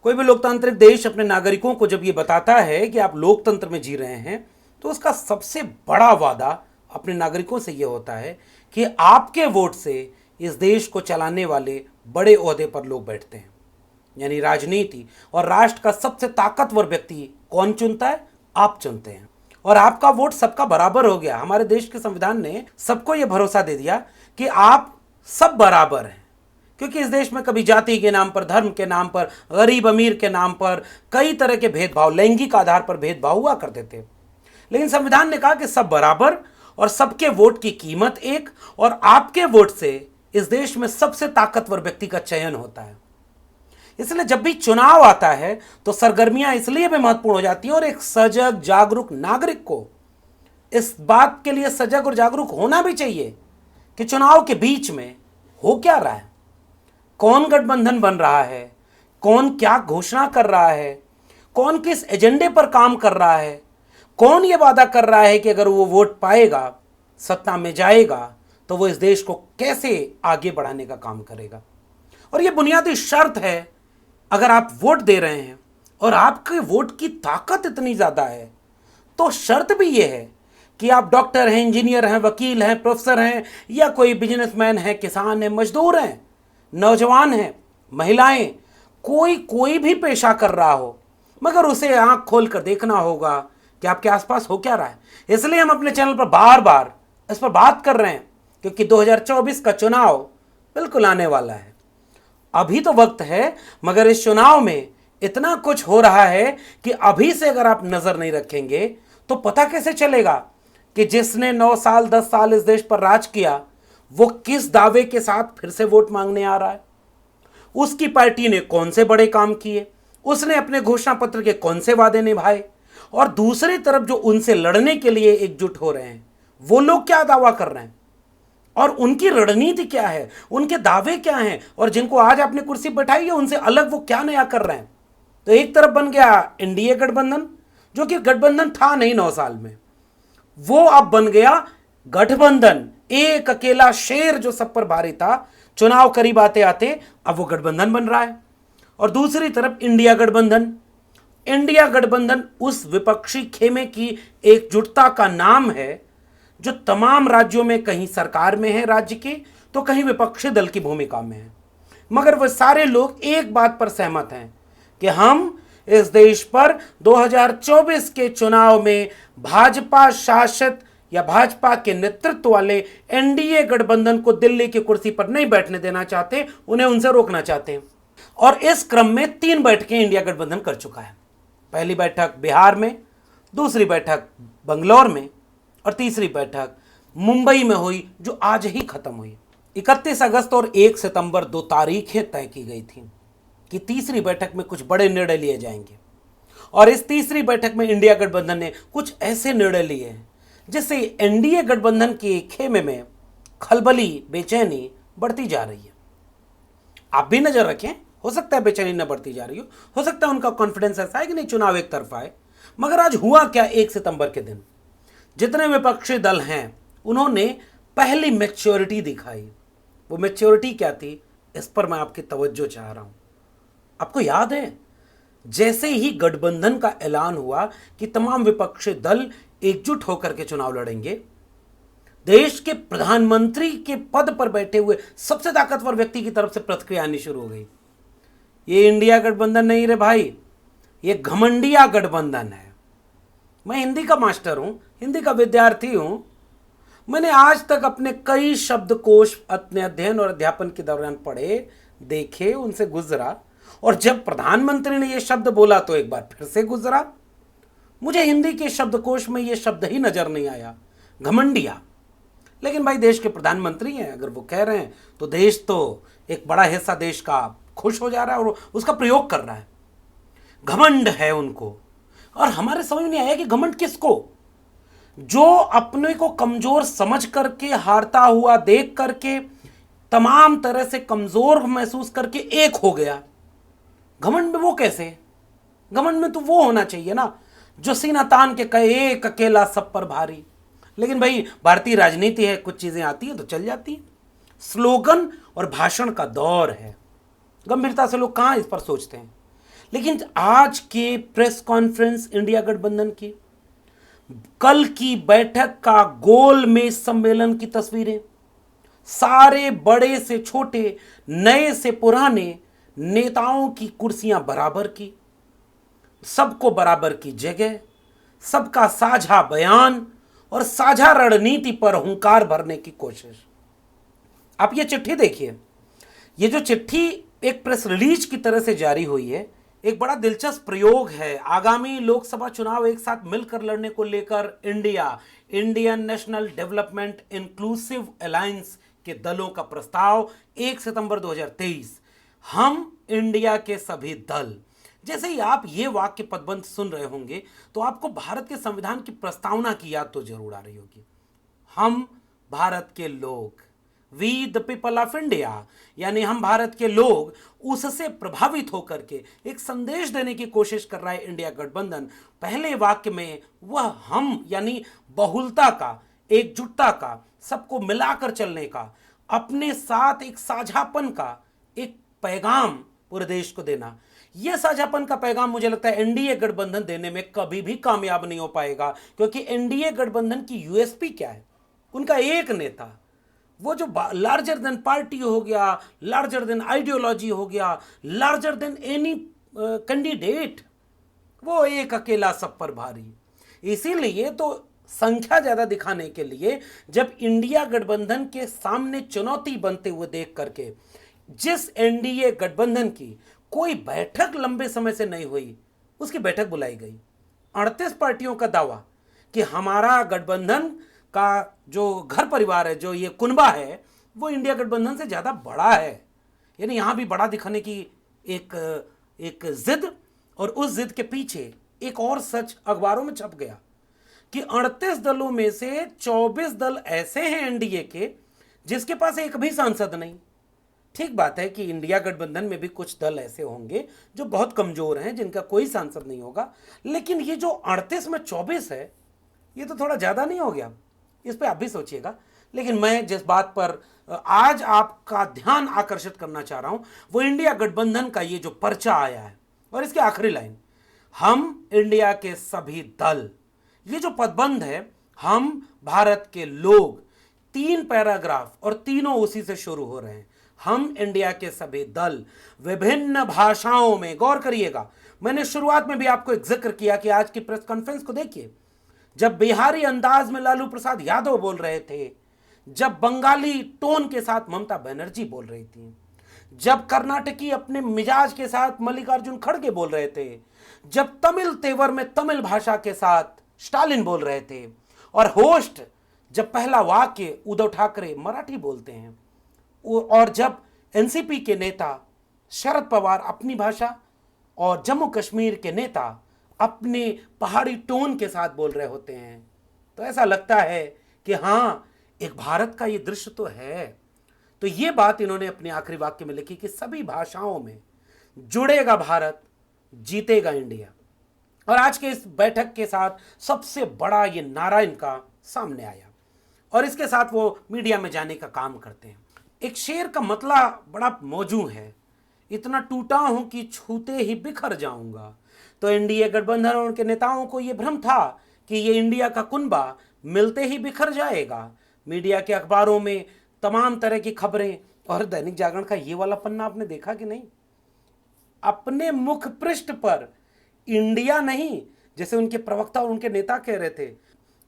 कोई भी लोकतांत्रिक देश अपने नागरिकों को जब ये बताता है कि आप लोकतंत्र में जी रहे हैं, तो उसका सबसे बड़ा वादा अपने नागरिकों से ये होता है कि आपके वोट से इस देश को चलाने वाले बड़े ओहदे पर लोग बैठते हैं। यानी राजनीति और राष्ट्र का सबसे ताकतवर व्यक्ति कौन चुनता है? आप चुनते हैं। और आपका वोट सबका बराबर हो गया। हमारे देश के संविधान ने सबको यह भरोसा दे दिया कि आप सब बराबर हैं, क्योंकि इस देश में कभी जाति के नाम पर, धर्म के नाम पर, गरीब अमीर के नाम पर कई तरह के भेदभाव, लैंगिक आधार पर भेदभाव हुआ करते थे। लेकिन संविधान ने कहा कि सब बराबर और सबके वोट की कीमत एक, और आपके वोट से इस देश में सबसे ताकतवर व्यक्ति का चयन होता है। इसलिए जब भी चुनाव आता है तो सरगर्मियां इसलिए भी महत्वपूर्ण हो जाती हैं, और एक सजग जागरूक नागरिक को इस बात के लिए सजग और जागरूक होना भी चाहिए कि चुनाव के बीच में हो क्या रहा है, कौन गठबंधन बन रहा है, कौन क्या घोषणा कर रहा है, कौन किस एजेंडे पर काम कर रहा है, कौन ये वादा कर रहा है कि अगर वो वोट पाएगा, सत्ता में जाएगा, तो वो इस देश को कैसे आगे बढ़ाने का काम करेगा। और ये बुनियादी शर्त है। अगर आप वोट दे रहे हैं और आपके वोट की ताकत इतनी ज़्यादा है, तो शर्त भी ये है कि आप डॉक्टर हैं, इंजीनियर हैं, वकील हैं, प्रोफेसर हैं, या कोई बिजनेसमैन है, किसान है, मजदूर हैं, नौजवान हैं, महिलाएं, कोई भी पेशा कर रहा हो, मगर उसे आंख खोल कर देखना होगा कि आपके आसपास हो क्या रहा है। इसलिए हम अपने चैनल पर बार बार इस पर बात कर रहे हैं, क्योंकि 2024 का चुनाव बिल्कुल आने वाला है। अभी तो वक्त है, मगर इस चुनाव में इतना कुछ हो रहा है कि अभी से अगर आप नजर नहीं रखेंगे तो पता कैसे चलेगा कि जिसने 9 साल 10 साल इस देश पर राज किया, वो किस दावे के साथ फिर से वोट मांगने आ रहा है। उसकी पार्टी ने कौन से बड़े काम किए, उसने अपने घोषणा पत्र के कौन से वादे निभाए, और दूसरी तरफ जो उनसे लड़ने के लिए एकजुट हो रहे हैं, वो लोग क्या दावा कर रहे हैं, और उनकी रणनीति क्या है, उनके दावे क्या हैं, और जिनको आज आपने कुर्सी बैठाई है उनसे अलग वो क्या नया कर रहे हैं। तो एक तरफ बन गया एनडीए गठबंधन, जो कि गठबंधन था नहीं 9 साल में, वो अब बन गया गठबंधन, एक अकेला शेर जो सब पर भारी था। चुनाव करीब आते आते अब वो गठबंधन बन रहा है। और दूसरी तरफ इंडिया गठबंधन। इंडिया गठबंधन उस विपक्षी खेमे की एकजुटता का नाम है जो तमाम राज्यों में कहीं सरकार में है राज्य की, तो कहीं विपक्षी दल की भूमिका में है, मगर वह सारे लोग एक बात पर सहमत हैं कि हम इस देश पर 2024 के चुनाव में भाजपा शासित या भाजपा के नेतृत्व वाले एनडीए गठबंधन को दिल्ली की कुर्सी पर नहीं बैठने देना चाहते, उन्हें उनसे रोकना चाहते हैं। और इस क्रम में 3 बैठकें इंडिया गठबंधन कर चुका है। पहली बैठक बिहार में, दूसरी बैठक बंगलौर में, और तीसरी बैठक मुंबई में हुई, जो आज ही खत्म हुई। 31 अगस्त और 1 सितंबर 2 तारीखें तय की गई थी कि तीसरी बैठक में कुछ बड़े निर्णय लिए जाएंगे। और इस तीसरी बैठक में इंडिया गठबंधन ने कुछ ऐसे निर्णय लिए हैं जिससे एनडीए गठबंधन के खेमे में खलबली, बेचैनी बढ़ती जा रही है। आप भी नजर रखें, हो सकता है बेचैनी न बढ़ती जा रही हो सकता है उनका कॉन्फिडेंस ऐसा है कि नहीं चुनाव एक तरफा है। मगर आज हुआ क्या? 1 सितंबर के दिन जितने विपक्षी दल हैं उन्होंने पहली मैच्योरिटी दिखाई। वो मैच्योरिटी क्या थी, इस पर मैं आपकी तवज्जो चाह रहा हूं। आपको याद है, जैसे ही गठबंधन का ऐलान हुआ कि तमाम विपक्षी दल एकजुट होकर के चुनाव लड़ेंगे, देश के प्रधानमंत्री के पद पर बैठे हुए सबसे ताकतवर व्यक्ति की तरफ से प्रतिक्रिया आनी शुरू हो गई। ये इंडिया गठबंधन नहीं रे भाई, ये घमंडिया गठबंधन है। मैं हिंदी का मास्टर हूं, हिंदी का विद्यार्थी हूं। मैंने आज तक अपने कई शब्दकोश अपने अध्ययन और अध्यापन के दौरान पढ़े, देखे, उनसे गुजरा, और जब प्रधानमंत्री ने यह शब्द बोला तो एक बार फिर से गुजरा। मुझे हिंदी के शब्दकोश में यह शब्द ही नजर नहीं आया, घमंडिया। लेकिन भाई देश के प्रधानमंत्री हैं, अगर वो कह रहे हैं तो देश तो एक बड़ा हिस्सा देश का खुश हो जा रहा है और उसका प्रयोग कर रहा है। घमंड है उनको। और हमारे समझ में नहीं आया कि घमंड किसको? जो अपने को कमजोर समझ करके, हारता हुआ देख करके, तमाम तरह से कमजोर महसूस करके एक हो गया। घमंड में वो कैसे? घमंड में तो वो होना चाहिए ना जो सीना तान के कहे एक अकेला सब पर भारी। लेकिन भाई भारतीय राजनीति है, कुछ चीजें आती हैं तो चल जाती हैं। स्लोगन और भाषण का दौर है, गंभीरता से लोग कहां इस पर सोचते हैं। लेकिन आज के प्रेस कॉन्फ्रेंस इंडिया गठबंधन की, कल की बैठक का गोलमेज सम्मेलन की तस्वीरें, सारे बड़े से छोटे, नए से पुराने नेताओं की कुर्सियां बराबर की, सबको बराबर की जगह, सबका साझा बयान और साझा रणनीति पर हुंकार भरने की कोशिश। आप ये चिट्ठी देखिए, ये जो चिट्ठी एक प्रेस रिलीज की तरह से जारी हुई है, एक बड़ा दिलचस्प प्रयोग है। आगामी लोकसभा चुनाव एक साथ मिलकर लड़ने को लेकर Indian national development inclusive alliance के दलों का प्रस्ताव 1 सितंबर 2023। हम इंडिया के सभी दल। जैसे ही आप ये वाक्य पदबंध सुन रहे होंगे तो आपको भारत के संविधान की प्रस्तावना की याद तो जरूर आ रही होगी। हम भारत के लोग, we the people of India, यानी हम भारत के लोग, उससे प्रभावित होकर के एक संदेश देने की कोशिश कर रहा है इंडिया गठबंधन। पहले वाक्य में वह हम यानी बहुलता का, एकजुटता का, सबको मिलाकर चलने का, अपने साथ एक साझापन का एक पैगाम पूरे देश को देना। यह साझापन का पैगाम मुझे लगता है एनडीए गठबंधन देने में कभी भी कामयाब नहीं हो पाएगा, क्योंकि एनडीए गठबंधन की यूएसपी क्या है? उनका एक नेता, वो जो लार्जर देन पार्टी हो गया, लार्जर देन आइडियोलॉजी हो गया, लार्जर देन एनी कैंडिडेट, वो एक अकेला सब पर भारी। इसीलिए तो संख्या ज्यादा दिखाने के लिए जब इंडिया गठबंधन के सामने चुनौती बनते हुए देख करके जिस एनडीए गठबंधन की कोई बैठक लंबे समय से नहीं हुई, उसकी बैठक बुलाई गई। 38 पार्टियों का दावा कि हमारा गठबंधन का जो घर परिवार है, जो ये कुनबा है, वो इंडिया गठबंधन से ज्यादा बड़ा है। यानी यहां भी बड़ा दिखाने की एक जिद, और उस जिद के पीछे एक और सच अखबारों में छप गया कि 38 दलों में से 24 दल ऐसे हैं एनडीए के जिसके पास एक भी सांसद नहीं। ठीक बात है कि इंडिया गठबंधन में भी कुछ दल ऐसे होंगे जो बहुत कमजोर हैं, जिनका कोई सांसद नहीं होगा, लेकिन ये जो 38 में 24 है, ये तो थोड़ा ज्यादा नहीं हो गया? इस पर आप भी सोचिएगा। लेकिन मैं जिस बात पर आज आपका ध्यान आकर्षित करना चाह रहा हूं वो इंडिया गठबंधन का ये जो पर्चा आया है और इसकी आखिरी लाइन, हम इंडिया के सभी दल, ये जो पदबंध है, हम भारत के लोग, 3 पैराग्राफ और तीनों उसी से शुरू हो रहे हैं। हम इंडिया के सभी दल, विभिन्न भाषाओं में। गौर करिएगा, मैंने शुरुआत में भी आपको एक जिक्र किया कि आज की प्रेस कॉन्फ्रेंस को देखिए, जब बिहारी अंदाज में लालू प्रसाद यादव बोल रहे थे, जब बंगाली टोन के साथ ममता बनर्जी बोल रही थी, जब कर्नाटकी अपने मिजाज के साथ मल्लिकार्जुन खड़गे बोल रहे थे, जब तमिल तेवर में तमिल भाषा के साथ स्टालिन बोल रहे थे, और होस्ट जब पहला वाक्य उद्धव ठाकरे मराठी बोलते हैं, और जब एनसीपी के नेता शरद पवार अपनी भाषा और जम्मू कश्मीर के नेता अपने पहाड़ी टोन के साथ बोल रहे होते हैं, तो ऐसा लगता है कि हाँ, एक भारत का ये दृश्य तो है। तो ये बात इन्होंने अपने आखिरी वाक्य में लिखी कि सभी भाषाओं में जुड़ेगा भारत, जीतेगा इंडिया। और आज के इस बैठक के साथ सबसे बड़ा ये नारा इनका सामने आया, और इसके साथ वो मीडिया में जाने का काम करते हैं। एक शेर का मतला बड़ा मौजू है, इतना टूटा हूं कि छूते ही बिखर जाऊंगा। तो एनडीए गठबंधन और उनके नेताओं को यह भ्रम था कि ये इंडिया का कुनबा मिलते ही बिखर जाएगा। मीडिया के अखबारों में तमाम तरह की खबरें, और दैनिक जागरण का ये वाला पन्ना आपने देखा कि नहीं? अपने मुख पृष्ठ पर इंडिया नहीं, जैसे उनके प्रवक्ता और उनके नेता कह रहे थे,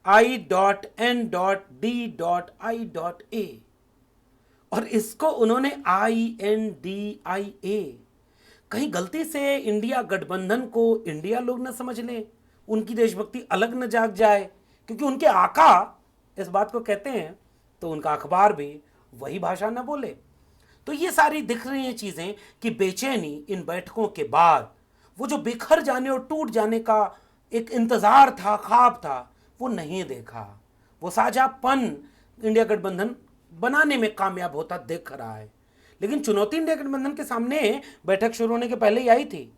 I.N.D.I.A, और इसको उन्होंने INDIA। कहीं गलती से इंडिया गठबंधन को इंडिया लोग न समझ लें, उनकी देशभक्ति अलग न जाग जाए, क्योंकि उनके आका इस बात को कहते हैं तो उनका अखबार भी वही भाषा न बोले। तो ये सारी दिख रही हैं चीजें कि बेचैनी इन बैठकों के बाद, वो जो बिखर जाने और टूट जाने का एक इंतजार था, ख्वाब था, वो नहीं देखा। वो साझापन इंडिया गठबंधन बनाने में कामयाब होता दिख रहा है। लेकिन चुनौती इंडिया गठबंधन के सामने बैठक शुरू होने के पहले ही आई थी।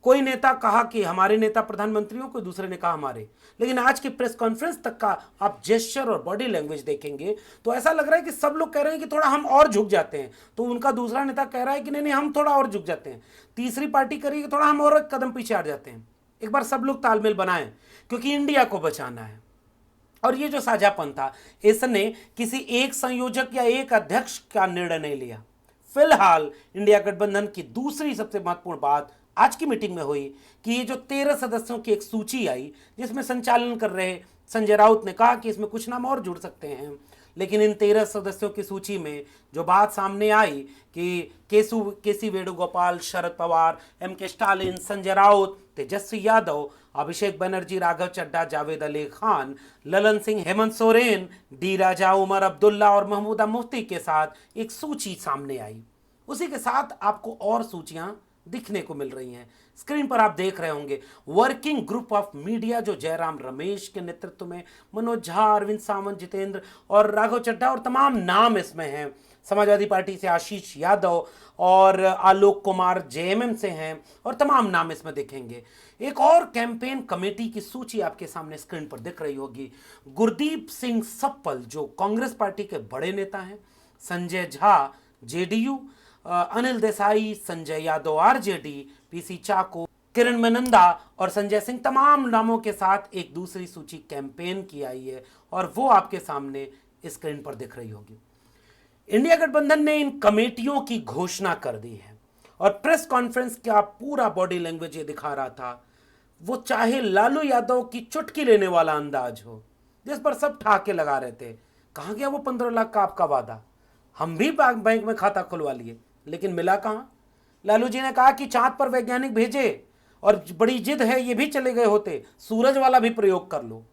कोई नेता कहा कि हमारे नेता प्रधानमंत्रियों, कोई दूसरे ने कहा हमारे। लेकिन आज की प्रेस कॉन्फ्रेंस तक का आप जेस्चर और बॉडी लैंग्वेज देखेंगे तो ऐसा लग रहा है कि सब लोग कह रहे हैं कि थोड़ा हम और झुक जाते हैं, तो उनका दूसरा नेता कह रहा है कि नहीं नहीं हम थोड़ा और झुक जाते हैं, तीसरी पार्टी कह रही है कि थोड़ा हम और एक कदम पीछे हट जाते हैं। एक बार सब लोग तालमेल बनाएं, क्योंकि इंडिया को बचाना है। और ये जो साझापन था, इसने किसी एक संयोजक या एक अध्यक्ष का निर्णय नहीं लिया। फिलहाल इंडिया गठबंधन की दूसरी सबसे महत्वपूर्ण बात आज की मीटिंग में हुई कि ये जो 13 सदस्यों की एक सूची आई, जिसमें संचालन कर रहे संजय राउत ने कहा कि इसमें कुछ नाम और जुड़ सकते हैं, लेकिन इन 13 सदस्यों की सूची में जो बात सामने आई कि केसी Venugopal, Sharad Pawar, MK. Stalin, Sanjay Raut, Tejashwi Yadav, Abhishek Banerjee, Raghav Chadha, Javed Ali Khan, Lalan Singh, Hemant Soren, D राजा, उमर अब्दुल्ला और महमूदा मुफ्ती के साथ एक सूची सामने आई। उसी के साथ आपको और सूचियां दिखने को मिल रही हैं। स्क्रीन पर आप देख रहे होंगे वर्किंग ग्रुप ऑफ मीडिया, जो जयराम रमेश के नेतृत्व में मनोज झा, अरविंद सावंत, जितेंद्र और राघव चड्ढा और तमाम नाम इसमें हैं। समाजवादी पार्टी से आशीष यादव और आलोक कुमार जेएमएम से हैं और तमाम नाम इसमें दिखेंगे। एक और कैंपेन कमेटी की सूची आपके सामने स्क्रीन पर दिख रही होगी। गुरदीप सिंह सप्पल जो कांग्रेस पार्टी के बड़े नेता हैं, Sanjay Jha JDU, Anil Desai, Sanjay Yadav RJD, PC Chacko, Kiran मेनंदा और संजय सिंह, तमाम नामों के साथ एक दूसरी सूची कैंपेन की आई है और वो आपके सामने स्क्रीन पर दिख रही होगी। इंडिया गठबंधन ने इन कमेटियों की घोषणा कर दी है और प्रेस कॉन्फ्रेंस का पूरा बॉडी लैंग्वेज ये दिखा रहा था। वो चाहे लालू यादव की चुटकी लेने वाला अंदाज हो, जिस पर सब ठहाके लगा रहे थे, कहाँ गया वो 15 लाख का आपका वादा, हम भी बैंक में खाता खुलवा लिए, लेकिन मिला कहाँ। लालू जी ने कहा कि चांद पर वैज्ञानिक भेजे और बड़ी जिद है ये भी चले गए होते, सूरज वाला भी प्रयोग कर लो।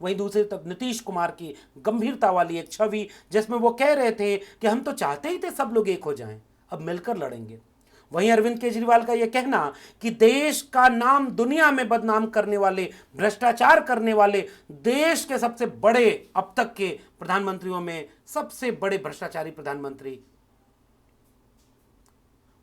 वहीं दूसरी तरफ नीतीश कुमार की गंभीरता वाली एक छवि, जिसमें वो कह रहे थे कि हम तो चाहते ही थे सब लोग एक हो जाएं, अब मिलकर लड़ेंगे। वहीं अरविंद केजरीवाल का यह कहना कि देश का नाम दुनिया में बदनाम करने वाले, भ्रष्टाचार करने वाले, देश के सबसे बड़े अब तक के प्रधानमंत्रियों में सबसे बड़े भ्रष्टाचारी प्रधानमंत्री,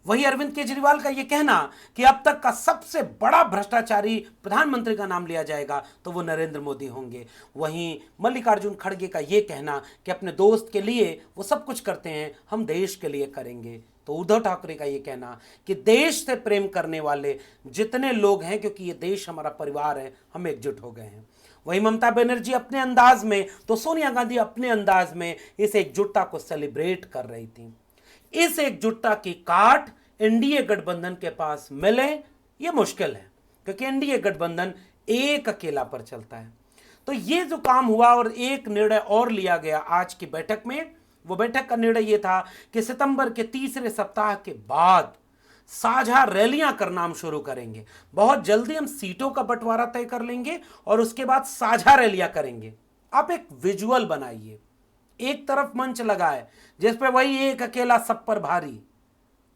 वही अरविंद केजरीवाल का यह कहना कि अब तक का सबसे बड़ा भ्रष्टाचारी प्रधानमंत्री का नाम लिया जाएगा तो वो नरेंद्र मोदी होंगे। वहीं मल्लिकार्जुन खड़गे का यह कहना कि अपने दोस्त के लिए वो सब कुछ करते हैं, हम देश के लिए करेंगे। तो उद्धव ठाकरे का यह कहना कि देश से प्रेम करने वाले जितने लोग हैं, क्योंकि ये देश हमारा परिवार है, हम एकजुट हो गए हैं। वहीं ममता बनर्जी अपने अंदाज में, तो सोनिया गांधी अपने अंदाज में इस एकजुटता को सेलिब्रेट कर रही थी। इस एकजुटता की काट एनडीए गठबंधन के पास मिले ये मुश्किल है, क्योंकि एनडीए गठबंधन एक अकेला पर चलता है। तो ये जो काम हुआ और एक निर्णय और लिया गया आज की बैठक में, वो बैठक का निर्णय ये था कि सितंबर के तीसरे सप्ताह के बाद साझा रैलियां करना हम शुरू करेंगे। बहुत जल्दी हम सीटों का बंटवारा तय कर लेंगे और उसके बाद साझा रैलियां करेंगे। आप एक विजुअल बनाइए, एक तरफ मंच लगाए जिस पे वही एक अकेला सब पर भारी,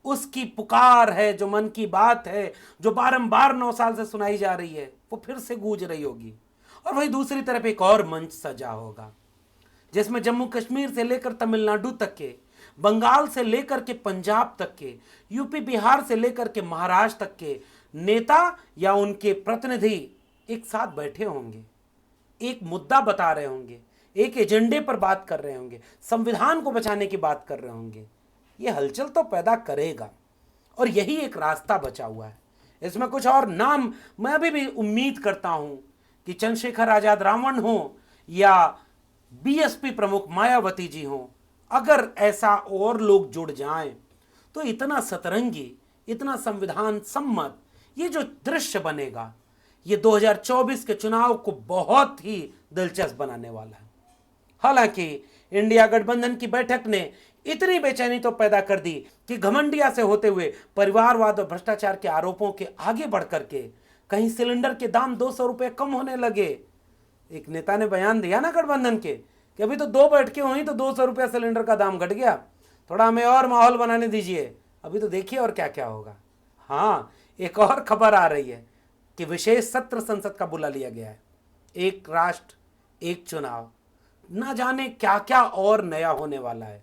उसकी पुकार है, जो मन की बात है, जो बारंबार 9 साल से सुनाई जा रही है, वो फिर से गूंज रही होगी। और वही दूसरी तरफ एक और मंच सजा होगा जिसमें जम्मू कश्मीर से लेकर तमिलनाडु तक के, बंगाल से लेकर के पंजाब तक के, यूपी बिहार से लेकर के महाराष्ट्र तक के नेता या उनके प्रतिनिधि एक साथ बैठे होंगे, एक मुद्दा बता रहे होंगे, एक एजेंडे पर बात कर रहे होंगे, संविधान को बचाने की बात कर रहे होंगे। ये हलचल तो पैदा करेगा और यही एक रास्ता बचा हुआ है। इसमें कुछ और नाम मैं अभी भी उम्मीद करता हूं कि चंद्रशेखर आजाद रावण हो या बीएसपी प्रमुख मायावती जी हो, अगर ऐसा और लोग जुड़ जाएं तो इतना सतरंगी, इतना संविधान सम्मत ये जो दृश्य बनेगा, ये 2024 के चुनाव को बहुत ही दिलचस्प बनाने वाला है। हालांकि इंडिया गठबंधन की बैठक ने इतनी बेचैनी तो पैदा कर दी कि घमंडिया से होते हुए परिवारवाद और भ्रष्टाचार के आरोपों के आगे बढ़कर के कहीं सिलेंडर के दाम 200 रुपए कम होने लगे। एक नेता ने बयान दिया ना गठबंधन के कि अभी तो 2 बैठकें हुई तो 200 रुपया सिलेंडर का दाम घट गया, थोड़ा हमें और माहौल बनाने दीजिए, अभी तो देखिए और क्या क्या होगा। हाँ, एक और खबर आ रही है कि विशेष सत्र संसद का बुला लिया गया है। एक राष्ट्र एक चुनाव, ना जाने क्या क्या और नया होने वाला है,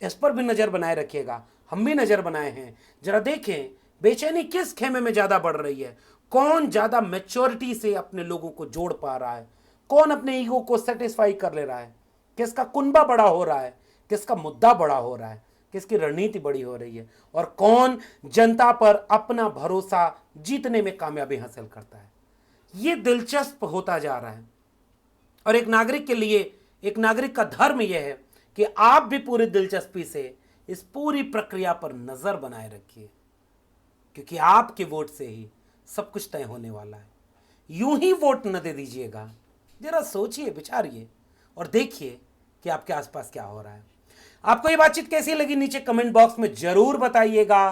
इस पर भी नजर बनाए रखिएगा। हम भी नजर बनाए हैं, जरा देखें बेचैनी किस खेमे में ज्यादा बढ़ रही है? कौन ज्यादा मैच्योरिटी से अपने लोगों को जोड़ पा रहा है? कौन अपने ईगो को सेटिस्फाई कर ले रहा है? किसका कुनबा बड़ा हो रहा है? किसका मुद्दा बड़ा हो रहा है? किसकी रणनीति बड़ी हो रही है? और कौन जनता पर अपना भरोसा जीतने में कामयाबी हासिल करता है? यह दिलचस्प होता जा रहा है। और एक नागरिक के लिए, एक नागरिक का धर्म यह है कि आप भी पूरी दिलचस्पी से इस पूरी प्रक्रिया पर नजर बनाए रखिए, क्योंकि आपके वोट से ही सब कुछ तय होने वाला है। यूं ही वोट न दे दीजिएगा। जरा सोचिए, विचारिए और देखिए कि आपके आसपास क्या हो रहा है। आपको ये बातचीत कैसी लगी नीचे कमेंट बॉक्स में जरूर बताइएगा।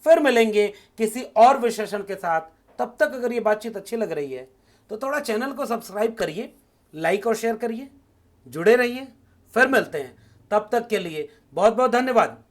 फिर मिलेंगे किसी और विशेषण के साथ। तब तक अगर ये बातचीत अच्छी लग रही है तो थोड़ा चैनल को सब्सक्राइब करिए, लाइक और शेयर करिए, जुड़े रहिए। फिर मिलते हैं, तब तक के लिए बहुत बहुत धन्यवाद।